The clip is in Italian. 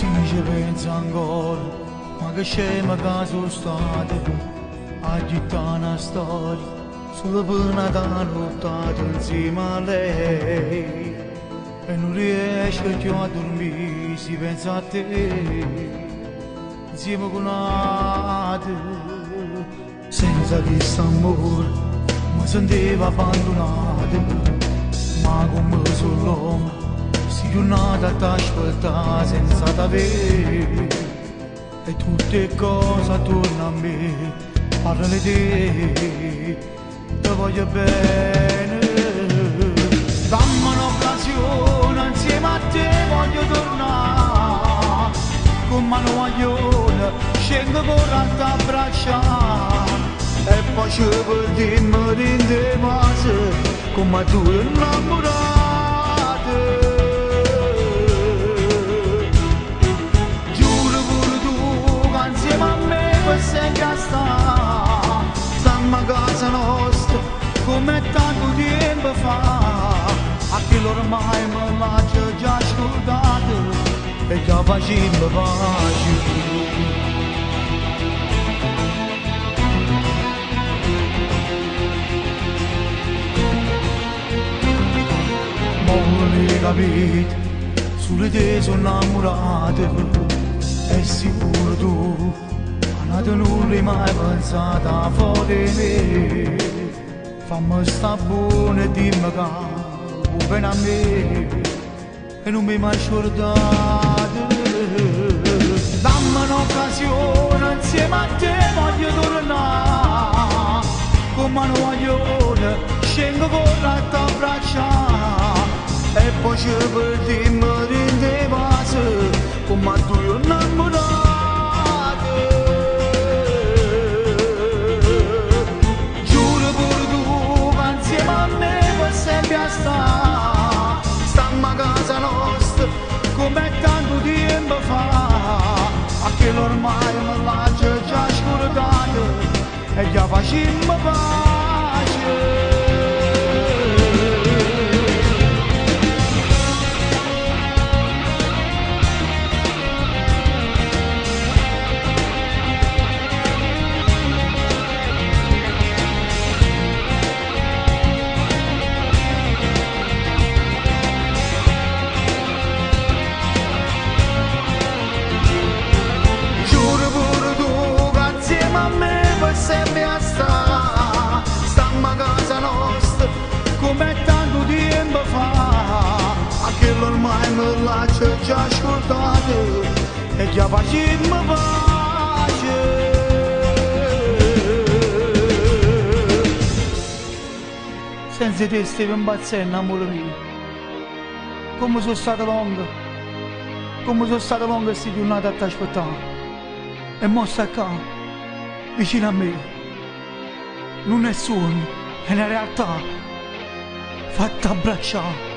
Si ci pensa ancora, ma che scema che sono state, a gittare una storia, solo per Natale lottato insieme a lei. E non riesce più a dormire, si pensa a te, insieme con te, senza questo amore, mi sentiva abbandonato, ma come sull'ombra. Si giornata t'ascolta senza t'avere e tutte cose attorno a me parlano di te, ti voglio bene. Dammi un'occasione, insieme a te voglio tornare, con mano maglione scendo con l'altra braccia e poi ci perdiamo in te base come tu innamorata. Stiamo a casa nostra come tanto tempo fa, a chi ormai me l'ha già scordato e già facendo pace. Vuole capire, sulle te sono innamorato, è sicuro tu. Ma tu non l'hai mai pensata fuori me, fammi sta buona e dimmi che vuoi bene a me e non mi hai mai scordato. Dammi un'occasione, insieme a te voglio tornare, con mano maglione scendo con l'altra braccia e poi ci perdiamo in te base come tu io innamorato. Stiamo a casa nostra come tanto tempo fa, a che ormai me l'ha già scordato e già facciamo pace. Stiamo a casa nostra come tanto tempo fa, a che ormai me l'ha già scordato e già facciamo pace. Senza te stavo impazzendo, amore mio, come sono stata lunga queste giornate a ti aspettare e mo sta qua vicino a me. Non è sogno, è una realtà fatta abbracciare.